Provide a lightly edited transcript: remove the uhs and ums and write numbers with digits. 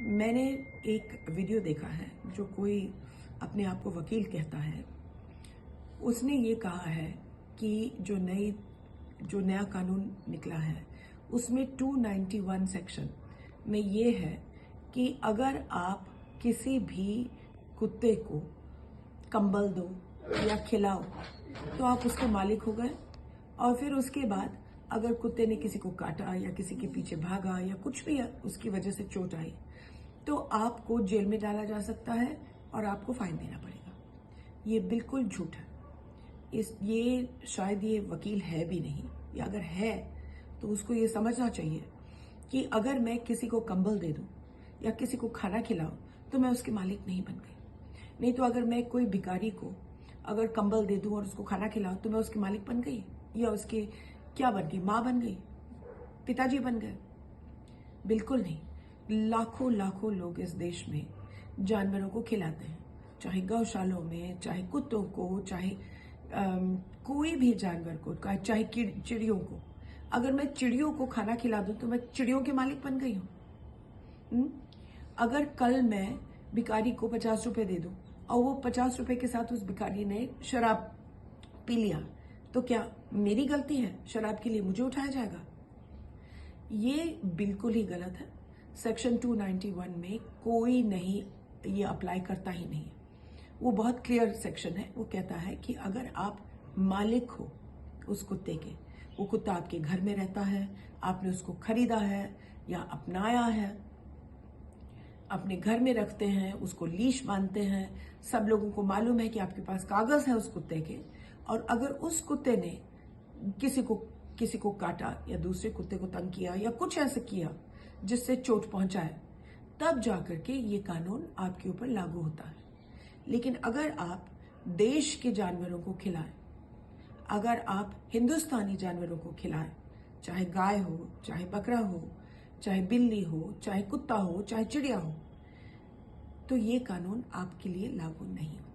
मैंने एक वीडियो देखा है जो कोई अपने आप को वकील कहता है। उसने ये कहा है कि जो नया कानून निकला है उसमें 291 सेक्शन में ये है कि अगर आप किसी भी कुत्ते को कंबल दो या खिलाओ तो आप उसके मालिक हो गए, और फिर उसके बाद अगर कुत्ते ने किसी को काटा या किसी के पीछे भागा या कुछ भी उसकी वजह से चोट आई तो आपको जेल में डाला जा सकता है और आपको फाइन देना पड़ेगा। ये बिल्कुल झूठ है। ये शायद ये वकील है भी नहीं, या अगर है तो उसको ये समझना चाहिए कि अगर मैं किसी को कंबल दे दूं या किसी को खाना खिलाऊं तो मैं उसके मालिक नहीं बन गई। नहीं तो अगर मैं कोई भिखारी को अगर कंबल दे दूं और उसको खाना खिलाऊं तो मैं उसकी मालिक बन गई, या उसके क्या बन गई, माँ बन गई, पिताजी बन गए? बिल्कुल नहीं। लाखों लाखों लोग इस देश में जानवरों को खिलाते हैं, चाहे गौशालों में, चाहे कुत्तों को, चाहे कोई भी जानवर को, चाहे चिड़ियों को। अगर मैं चिड़ियों को खाना खिला दूं तो मैं चिड़ियों के मालिक बन गई हूं। अगर कल मैं भिखारी को 50 रुपए दे दूं और वो 50 रुपए के साथ उस भिखारी ने शराब पी लिया तो क्या मेरी गलती है? शराब के लिए मुझे उठाया जाएगा? ये बिल्कुल ही गलत है। सेक्शन 291 में कोई नहीं ये अप्लाई करता ही नहीं है। वो बहुत क्लियर सेक्शन है। वो कहता है कि अगर आप मालिक हो उस कुत्ते के, वो कुत्ता आपके घर में रहता है, आपने उसको खरीदा है या अपनाया है, अपने घर में रखते हैं, उसको लीश बांधते हैं, सब लोगों को मालूम है कि आपके पास कागज है उस कुत्ते के, और अगर उस कुत्ते ने किसी को काटा या दूसरे कुत्ते को तंग किया या कुछ ऐसा किया जिससे चोट पहुंचाए, तब जाकर के ये कानून आपके ऊपर लागू होता है। लेकिन अगर आप देश के जानवरों को खिलाएं, अगर आप हिंदुस्तानी जानवरों को खिलाएं, चाहे गाय हो, चाहे बकरा हो, चाहे बिल्ली हो, चाहे कुत्ता हो, चाहे चिड़िया हो, तो ये कानून आपके लिए लागू नहीं होता।